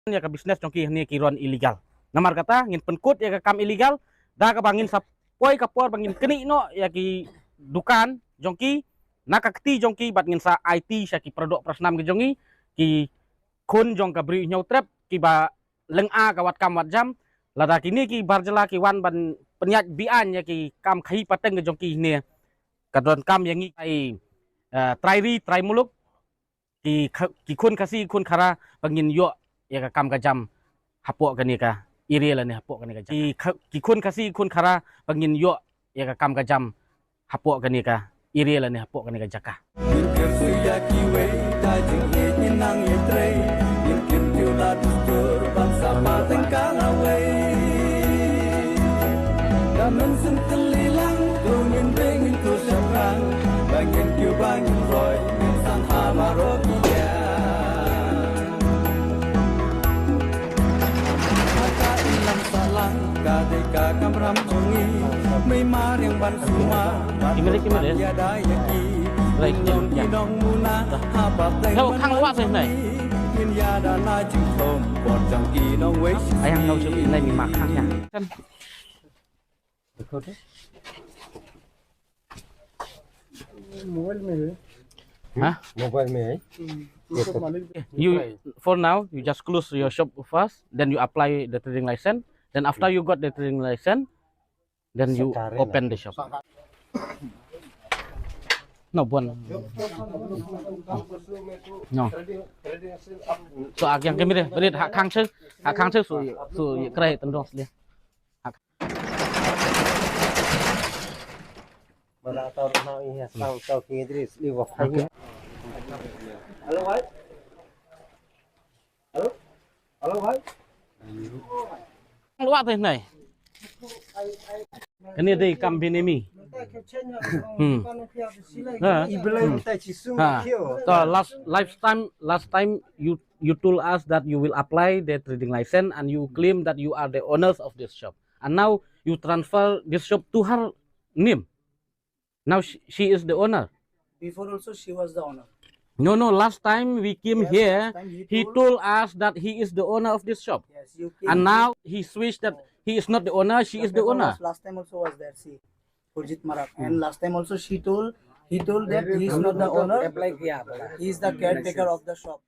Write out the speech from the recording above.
ya ka business jongki ni kiron illegal. Namar kata ngin penkut ya ka kam illegal, dah ka bangin sapoi kapor bangin keni no ya ki dukan jongki nakakti jongki bat ngin sa IT sya ki produk prasnam ki jongi ki kun jong ka bri nyau trap ki ba lenga ka wat kam wat jam lada kini ki barjela ki wan ban penyat bian ya ki kam khai pateng ki jongki ni kadon kam yang ai Trei muluk ki kun kasi kun khara bangin yo ya ka kam ka jam hapok ka ni ka iri la ni hapok ka ni ka jam ki kun kasi kun khara bangin yo ya ka kam ka jam hapok ka ni ka iri la ni hapok ka ni ka jaka Theo khang quá thế này ayang nấu chữ này mình mặc khang nha hả you for now you just close your shop first, then you apply the trading license, then after you got the trading license, then you open the shop. No buồn. No. So yang kami deh, beri hak kang su kray tendong dia. Bara tau na ini sang tau kini di waktu. Halo bhai. Halo bhai. Luat thế này. Cái này đây cầm bên mi. So last time you told us that you will apply the trading license and you claim that you are the owners of this shop, and now you transfer this shop to her name. Now she is the owner. Before also she was the owner. No, last time we came here, he told us that he is the owner of this shop. Yes, and now he switched that he is not the owner, she is the owner. Last time also was there, see, Purjit Marak. And last time also he told that he is not the owner, he is the caretaker of the shop.